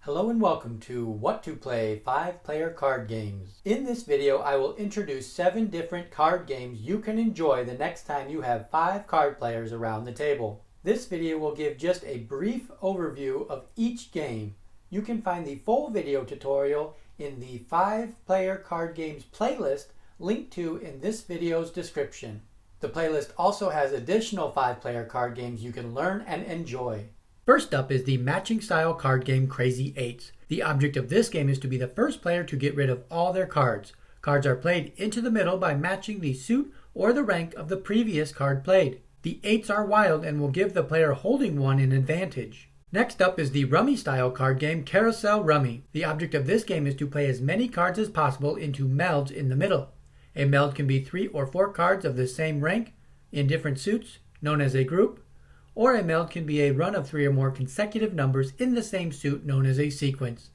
Hello and welcome to What to Play 5-Player Card Games. In this video I will introduce 7 different card games you can enjoy the next time you have 5 card players around the table. This video will give just a brief overview of each game. You can find the full video tutorial in the 5-Player Card Games playlist linked to in this video's description. The playlist also has additional 5-player card games you can learn and enjoy. First up is the matching style card game Crazy Eights. The object of this game is to be the first player to get rid of all their cards. Cards are played into the middle by matching the suit or the rank of the previous card played. The eights are wild and will give the player holding one an advantage. Next up is the Rummy style card game Carousel Rummy. The object of this game is to play as many cards as possible into melds in the middle. A meld can be 3 or 4 cards of the same rank in different suits, known as a group, or a meld can be a run of 3 or more consecutive numbers in the same suit, known as a sequence.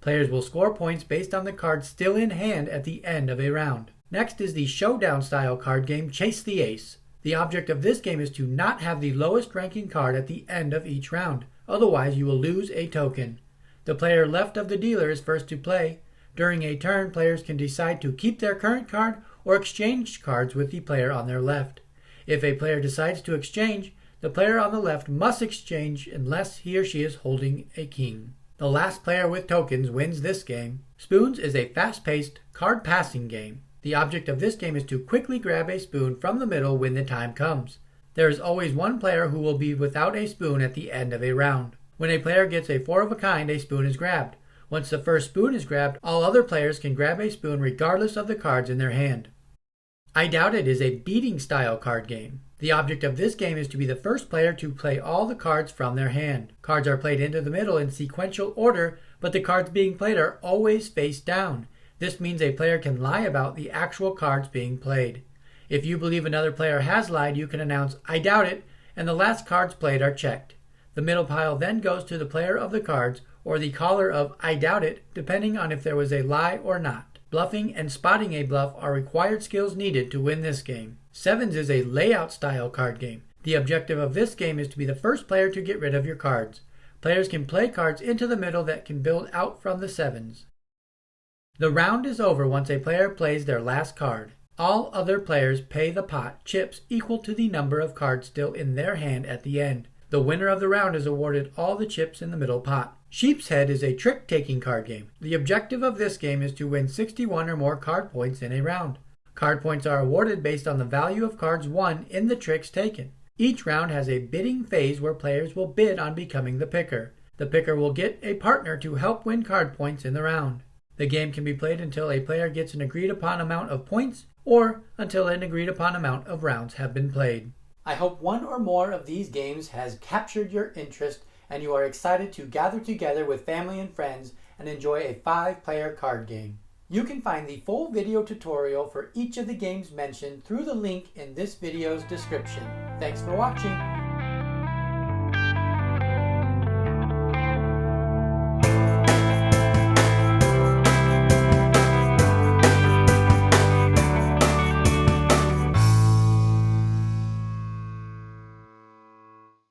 Players will score points based on the cards still in hand at the end of a round. Next is the Showdown style card game Chase the Ace. The object of this game is to not have the lowest ranking card at the end of each round, otherwise you will lose a token. The player left of the dealer is first to play. During a turn, players can decide to keep their current card or exchange cards with the player on their left. If a player decides to exchange, the player on the left must exchange unless he or she is holding a king. The last player with tokens wins this game. Spoons is a fast-paced card passing game. The object of this game is to quickly grab a spoon from the middle when the time comes. There is always one player who will be without a spoon at the end of a round. When a player gets a 4 of a kind, a spoon is grabbed. Once the first spoon is grabbed, all other players can grab a spoon regardless of the cards in their hand. I Doubt It is a beating style card game. The object of this game is to be the first player to play all the cards from their hand. Cards are played into the middle in sequential order, but the cards being played are always face down. This means a player can lie about the actual cards being played. If you believe another player has lied, you can announce, "I doubt it," and the last cards played are checked. The middle pile then goes to the player of the cards, or the caller of "I doubt it," depending on if there was a lie or not. Bluffing and spotting a bluff are required skills needed to win this game. Sevens is a layout style card game. The objective of this game is to be the first player to get rid of your cards. Players can play cards into the middle that can build out from the sevens. The round is over once a player plays their last card. All other players pay the pot chips equal to the number of cards still in their hand at the end. The winner of the round is awarded all the chips in the middle pot. Sheepshead is a trick-taking card game. The objective of this game is to win 61 or more card points in a round. Card points are awarded based on the value of cards won in the tricks taken. Each round has a bidding phase where players will bid on becoming the picker. The picker will get a partner to help win card points in the round. The game can be played until a player gets an agreed-upon amount of points or until an agreed-upon amount of rounds have been played. I hope one or more of these games has captured your interest and you are excited to gather together with family and friends and enjoy a 5-player card game. You can find the full video tutorial for each of the games mentioned through the link in this video's description. Thanks for watching.